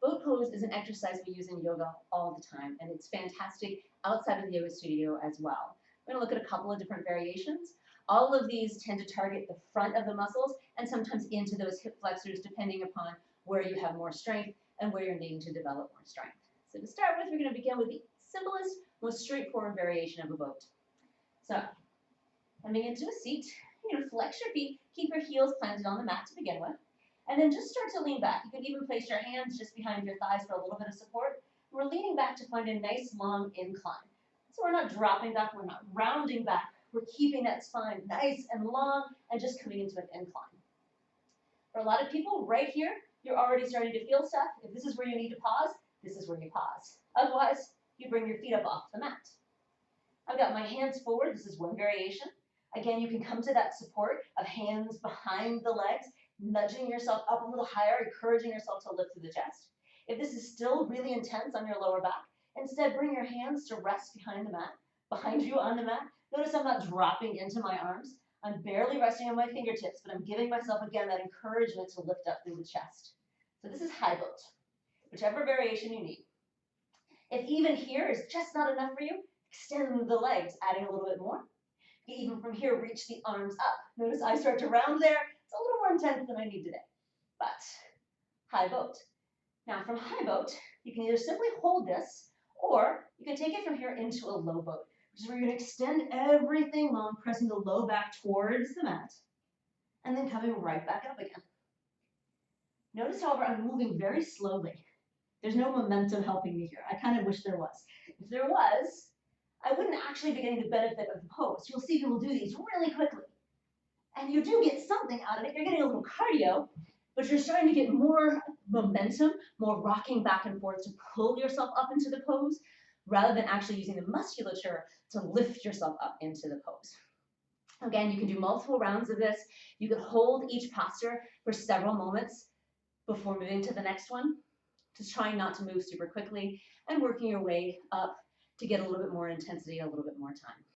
Boat pose is an exercise we use in yoga all the time, and it's fantastic outside of the yoga studio as well. We're going to look at a couple of different variations. All of these tend to target the front of the muscles and sometimes into those hip flexors depending upon where you have more strength and where you're needing to develop more strength. So to start with, we're going to begin with the simplest, most straightforward variation of a boat. So coming into a seat, you're going to flex your feet, keep your heels planted on the mat to begin with, and then just start to lean back. You can even place your hands just behind your thighs for a little bit of support. We're leaning back to find a nice long incline. So we're not dropping back, we're not rounding back. We're keeping that spine nice and long and just coming into an incline. For a lot of people, right here, you're already starting to feel stuff. If this is where you need to pause, this is where you pause. Otherwise, you bring your feet up off the mat. I've got my hands forward. This is one variation. Again, you can come to that support of hands behind the legs, nudging yourself up a little higher, encouraging yourself to lift through the chest. If this is still really intense on your lower back, instead bring your hands to rest behind the mat, behind you on the mat. Notice I'm not dropping into my arms. I'm barely resting on my fingertips, but I'm giving myself, again, that encouragement to lift up through the chest. So this is high boat, whichever variation you need. If even here is just not enough for you, extend the legs, adding a little bit more. You even from here, reach the arms up. Notice I start to round there. It's a little more intense than I need today, but high boat. Now from high boat, you can either simply hold this, or you can take it from here into a low boat, which is where you're going to extend everything long, pressing the low back towards the mat, and then coming right back up again. Notice, however, I'm moving very slowly. There's no momentum helping me here. I kind of wish there was. If there was, I wouldn't actually be getting the benefit of the pose. You'll see people do these really quickly. And you do get something out of it. You're getting a little cardio, but you're starting to get more momentum, more rocking back and forth to pull yourself up into the pose, rather than actually using the musculature to lift yourself up into the pose. Again, you can do multiple rounds of this. You can hold each posture for several moments before moving to the next one, just trying not to move super quickly and working your way up to get a little bit more intensity, a little bit more time.